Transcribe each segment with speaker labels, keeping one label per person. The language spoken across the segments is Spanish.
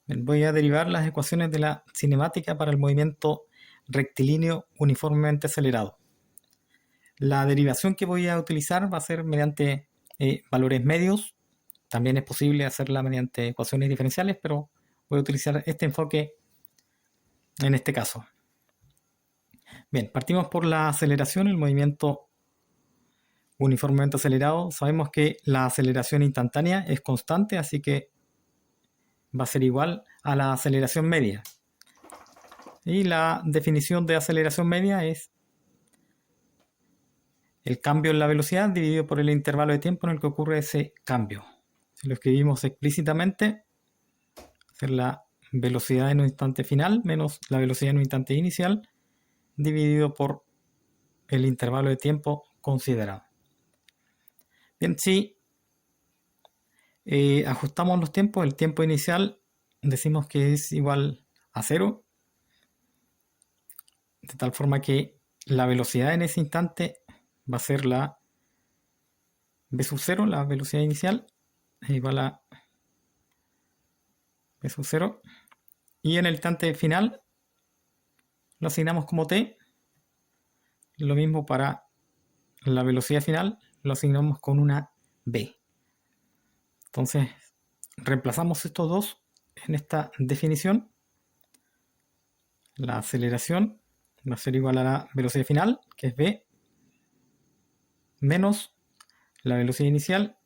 Speaker 1: Bien, voy a derivar las ecuaciones de la cinemática para el movimiento rectilíneo uniformemente acelerado. La derivación que voy a utilizar va a ser mediante valores medios. También es posible hacerla mediante ecuaciones diferenciales, pero voy a utilizar este enfoque en este caso. Bien, partimos por la aceleración, el movimiento uniformemente acelerado. Sabemos que la aceleración instantánea es constante, así que va a ser igual a la aceleración media. Y la definición de aceleración media es el cambio en la velocidad dividido por el intervalo de tiempo en el que ocurre ese cambio. Si lo escribimos explícitamente, va a ser la velocidad en un instante final menos la velocidad en un instante inicial dividido por el intervalo de tiempo considerado. Bien, si ajustamos los tiempos, el tiempo inicial decimos que es igual a 0, de tal forma que la velocidad en ese instante va a ser la v sub 0, la velocidad inicial, es igual a v sub 0. Y en el instante final lo asignamos como t. Lo mismo para la velocidad final, lo asignamos con una v. Entonces, reemplazamos estos dos en esta definición. La aceleración va a ser igual a la velocidad final, que es v, menos la velocidad inicial,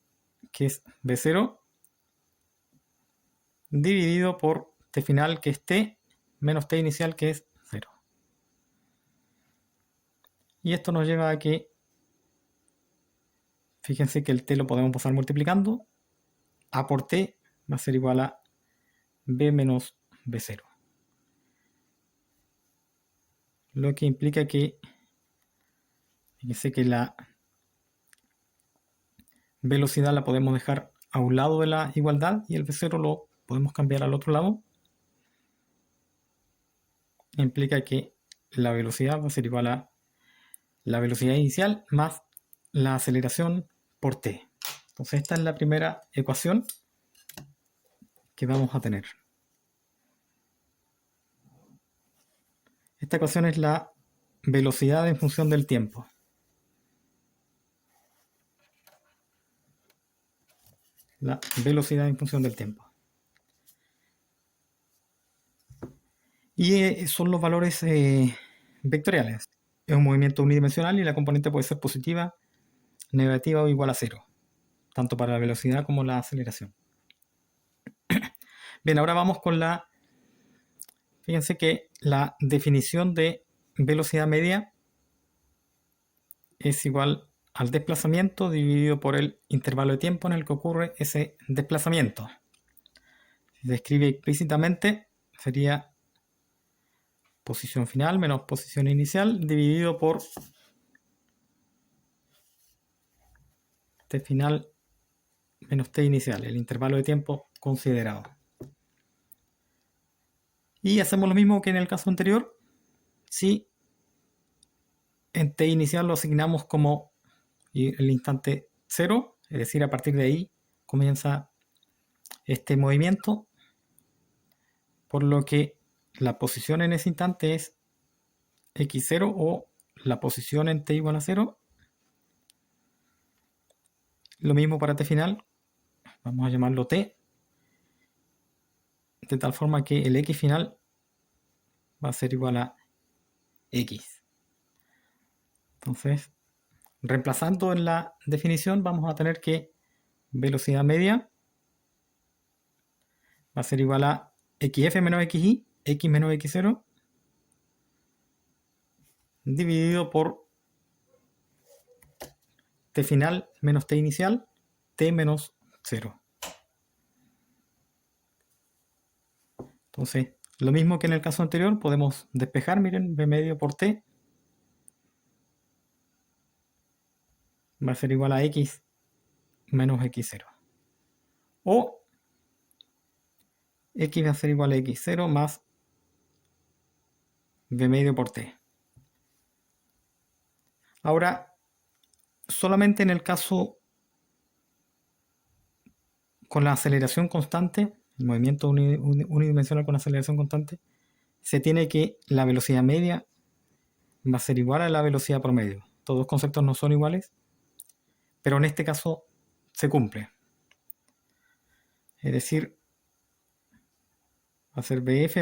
Speaker 1: que es v0, dividido por t final, que es t, menos t inicial, que es 0. Y esto nos lleva a que, fíjense que el t lo podemos pasar multiplicando. A por t va a ser igual a v menos v0. Lo que implica que, fíjense que la velocidad la podemos dejar a un lado de la igualdad y el v0 lo podemos cambiar al otro lado. Implica que la velocidad va a ser igual a la velocidad inicial más la aceleración por t. Entonces esta es la primera ecuación que vamos a tener. Esta ecuación es la velocidad en función del tiempo. La velocidad en función del tiempo. Y son los valores vectoriales. Es un movimiento unidimensional y la componente puede ser positiva, negativa o igual a 0, tanto para la velocidad como la aceleración. Bien, ahora vamos con la... Fíjense que la definición de velocidad media es igual al desplazamiento dividido por el intervalo de tiempo en el que ocurre ese desplazamiento. Si se escribe explícitamente, sería posición final menos posición inicial dividido por t final menos t inicial, el intervalo de tiempo considerado. Y hacemos lo mismo que en el caso anterior. Si en t inicial lo asignamos como el instante 0, es decir, a partir de ahí comienza este movimiento, por lo que la posición en ese instante es x0 o la posición en t igual a 0. Lo mismo para t final, vamos a llamarlo t, de tal forma que el x final va a ser igual a x. Entonces, reemplazando en la definición, vamos a tener que velocidad media va a ser igual a xf menos xy, x menos x0, dividido por t final menos t inicial, t menos 0. Entonces, lo mismo que en el caso anterior, podemos despejar, miren, v medio por t va a ser igual a x menos x0. O x va a ser igual a x0 más v medio por t. Ahora, solamente en el caso con la aceleración constante, movimiento unidimensional con aceleración constante, se tiene que la velocidad media va a ser igual a la velocidad promedio. Todos los conceptos no son iguales, pero en este caso se cumple. Es decir, va a ser BF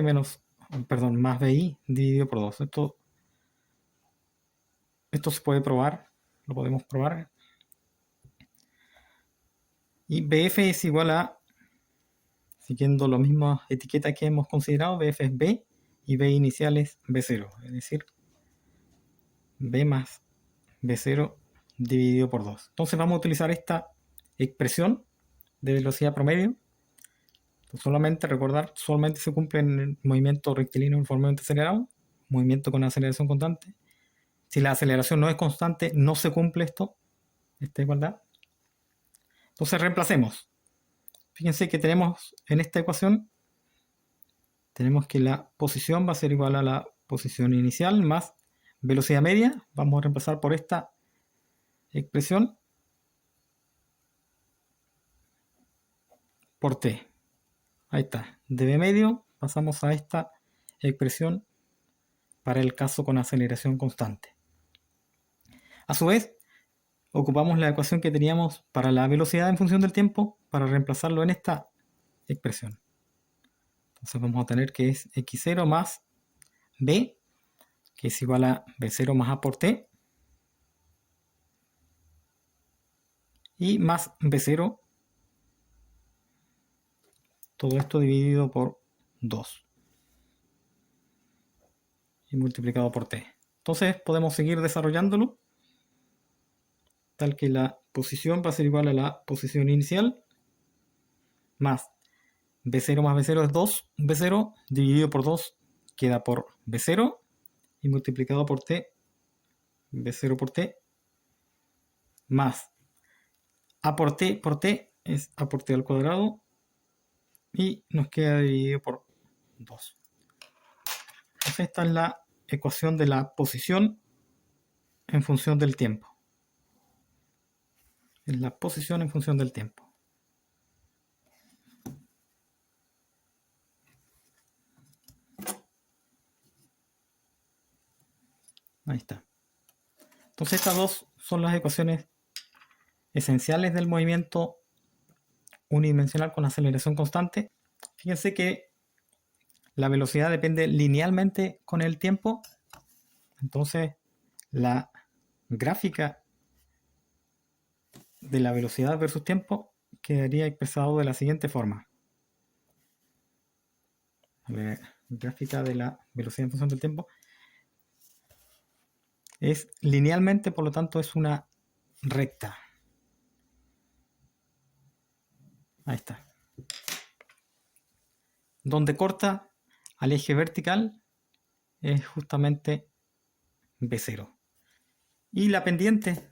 Speaker 1: más BI dividido por 2. Esto se puede probar, lo podemos probar. Y BF es igual a, siguiendo las mismas etiquetas que hemos considerado, BF es B y B inicial es B0. Es decir, B más B0 dividido por 2. Entonces vamos a utilizar esta expresión de velocidad promedio. Solamente recordar, solamente se cumple en el movimiento rectilíneo uniformemente acelerado, movimiento con aceleración constante. Si la aceleración no es constante, no se cumple esta igualdad. Entonces reemplacemos. Fíjense que tenemos en esta ecuación, tenemos que la posición va a ser igual a la posición inicial más velocidad media. Vamos a reemplazar por esta expresión por t. Ahí está. De b medio pasamos a esta expresión para el caso con aceleración constante. A su vez, ocupamos la ecuación que teníamos para la velocidad en función del tiempo para reemplazarlo en esta expresión. Entonces vamos a tener que es x0 más b, que es igual a b0 más a por t, y más b0, todo esto dividido por 2 y multiplicado por t. Entonces podemos seguir desarrollándolo tal que la posición va a ser igual a la posición inicial más b0 más b0 es 2 b0 dividido por 2 queda por b0 y multiplicado por t, b0 por t, más a por t es a por t al cuadrado y nos queda dividido por 2. Entonces esta es la ecuación de la posición en función del tiempo. Es la posición en función del tiempo. Ahí está. Entonces estas dos son las ecuaciones esenciales del movimiento unidimensional con aceleración constante. Fíjense que la velocidad depende linealmente con el tiempo. Entonces la gráfica de la velocidad versus tiempo quedaría expresado de la siguiente forma. La gráfica de la velocidad en función del tiempo es linealmente, por lo tanto es una recta. Ahí está. Donde corta al eje vertical es justamente B0. Y la pendiente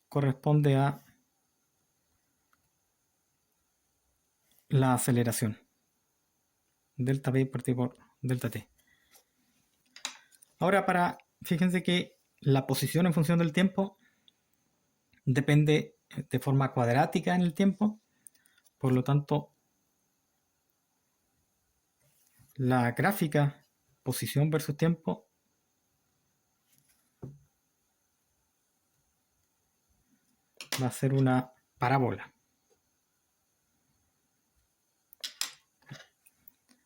Speaker 1: corresponde a la aceleración. Delta B partido por delta T. Ahora fíjense que la posición en función del tiempo depende de forma cuadrática en el tiempo. Por lo tanto, la gráfica posición versus tiempo va a ser una parábola.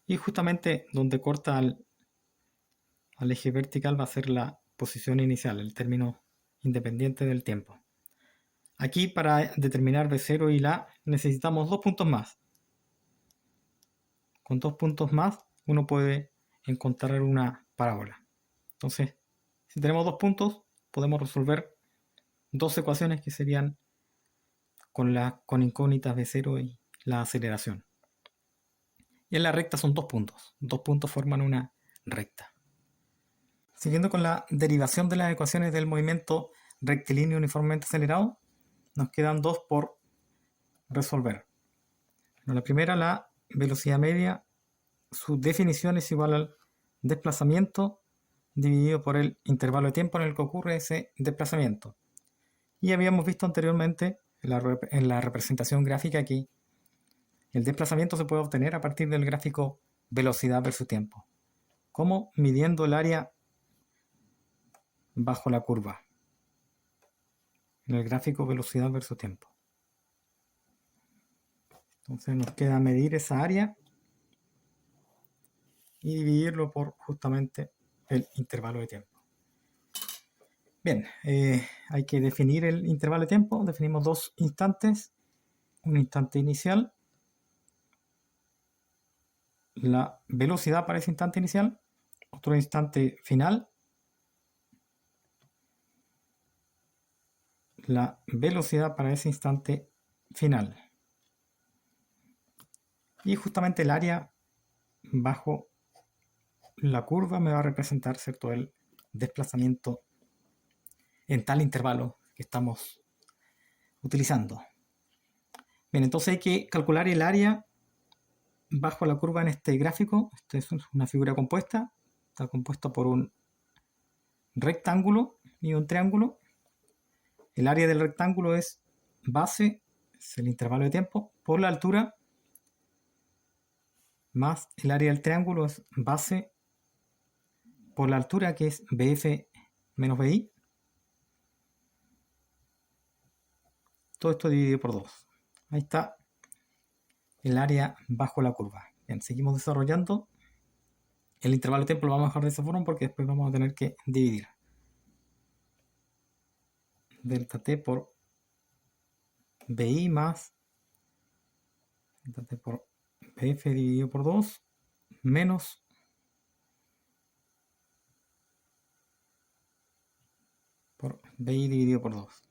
Speaker 1: Y justamente donde corta al eje vertical va a ser la posición inicial, el término independiente del tiempo. Aquí para determinar B0 y la necesitamos 2 puntos más. Con 2 puntos más uno puede encontrar una parábola. Entonces, si tenemos 2 puntos, podemos resolver dos ecuaciones que serían con incógnitas B0 y la aceleración. Y en la recta son 2 puntos. 2 puntos forman una recta. Siguiendo con la derivación de las ecuaciones del movimiento rectilíneo uniformemente acelerado, nos quedan dos por resolver. Bueno, la primera, la velocidad media, su definición es igual al desplazamiento dividido por el intervalo de tiempo en el que ocurre ese desplazamiento. Y habíamos visto anteriormente en la representación gráfica aquí, el desplazamiento se puede obtener a partir del gráfico velocidad versus tiempo. ¿Cómo? Midiendo el área bajo la curva. En el gráfico velocidad versus tiempo. Entonces nos queda medir esa área y dividirlo por justamente el intervalo de tiempo. Bien, hay que definir el intervalo de tiempo. Definimos dos instantes. Un instante inicial, la velocidad para ese instante inicial, otro instante final, la velocidad para ese instante final. Y justamente el área bajo la curva me va a representar, ¿cierto?, el desplazamiento en tal intervalo que estamos utilizando. Bien, entonces hay que calcular el área bajo la curva en este gráfico. Esta es una figura compuesta. Está compuesta por un rectángulo y un triángulo. El área del rectángulo es base, es el intervalo de tiempo, por la altura, más el área del triángulo es base por la altura, que es BF menos BI. Todo esto dividido por 2. Ahí está el área bajo la curva. Bien, seguimos desarrollando. El intervalo de tiempo lo vamos a dejar de esa forma porque después vamos a tener que dividir. Delta T por BI más delta T por BF dividido por 2 menos por BI dividido por 2.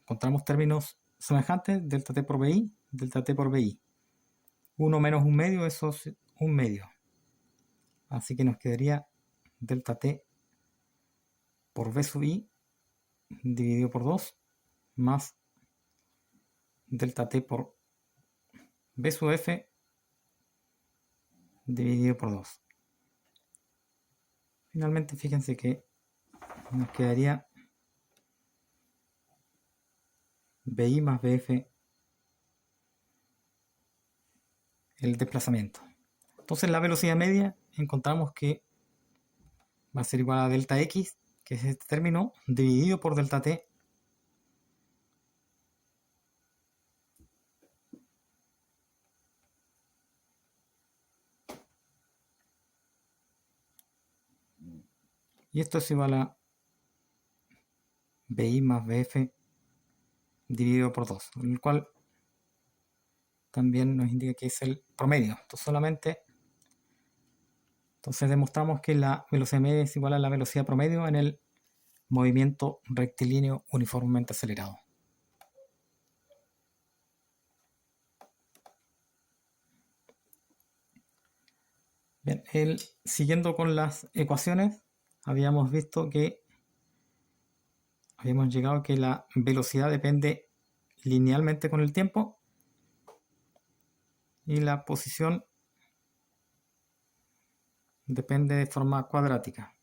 Speaker 1: Encontramos términos semejantes, delta T por BI, delta T por BI. 1 menos 1 medio, eso es 1 medio. Así que nos quedaría delta T por B sub I dividido por 2 más delta T por B sub F dividido por 2. Finalmente, fíjense que nos quedaría BI más BF el desplazamiento. Entonces la velocidad media encontramos que va a ser igual a delta X, que es este término, dividido por delta T y esto es igual a BI más BF dividido por 2, el cual también nos indica que es el promedio. Entonces demostramos que la velocidad media es igual a la velocidad promedio en el movimiento rectilíneo uniformemente acelerado. Bien, siguiendo con las ecuaciones, habíamos visto que habíamos llegado a que la velocidad depende linealmente con el tiempo y la posición depende de forma cuadrática.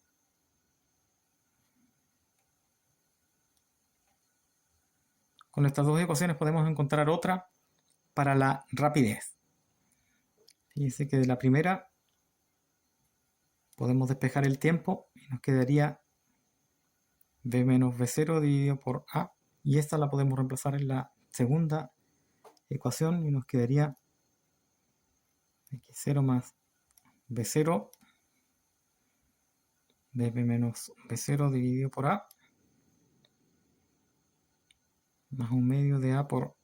Speaker 1: Con estas dos ecuaciones podemos encontrar otra para la rapidez. Fíjense que de la primera podemos despejar el tiempo y nos quedaría B menos B0 dividido por A, y esta la podemos reemplazar en la segunda ecuación y nos quedaría X0 más B0 de B menos B0 dividido por A más 1 medio de A por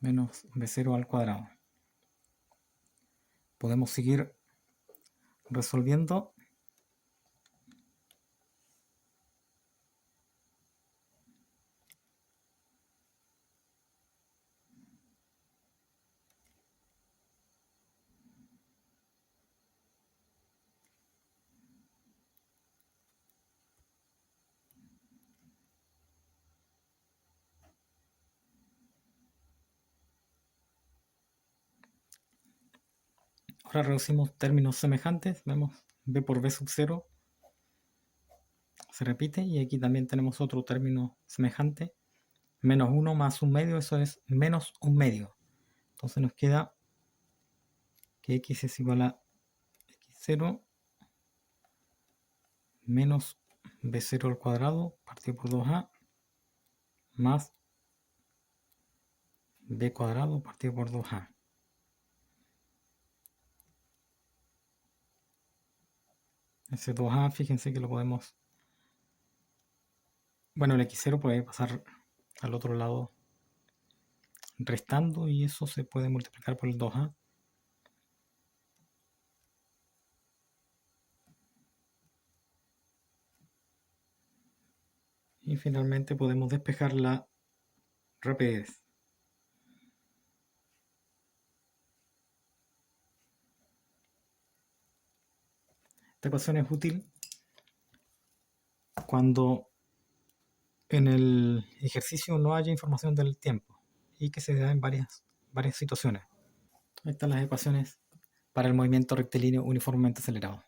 Speaker 1: menos B0 al cuadrado. Podemos seguir resolviendo. Ahora reducimos términos semejantes. Vemos B por B sub 0 se repite, y aquí también tenemos otro término semejante. Menos 1 más 1/2, eso es menos 1/2. Entonces nos queda que x es igual a x0 menos b0 al cuadrado partido por 2a más b cuadrado partido por 2a. Ese 2a, fíjense que lo podemos... Bueno, el x0 puede pasar al otro lado restando, y eso se puede multiplicar por el 2a. Y finalmente podemos despejar la rapidez. Esta ecuación es útil cuando en el ejercicio no haya información del tiempo y que se da en varias situaciones. Ahí están las ecuaciones para el movimiento rectilíneo uniformemente acelerado.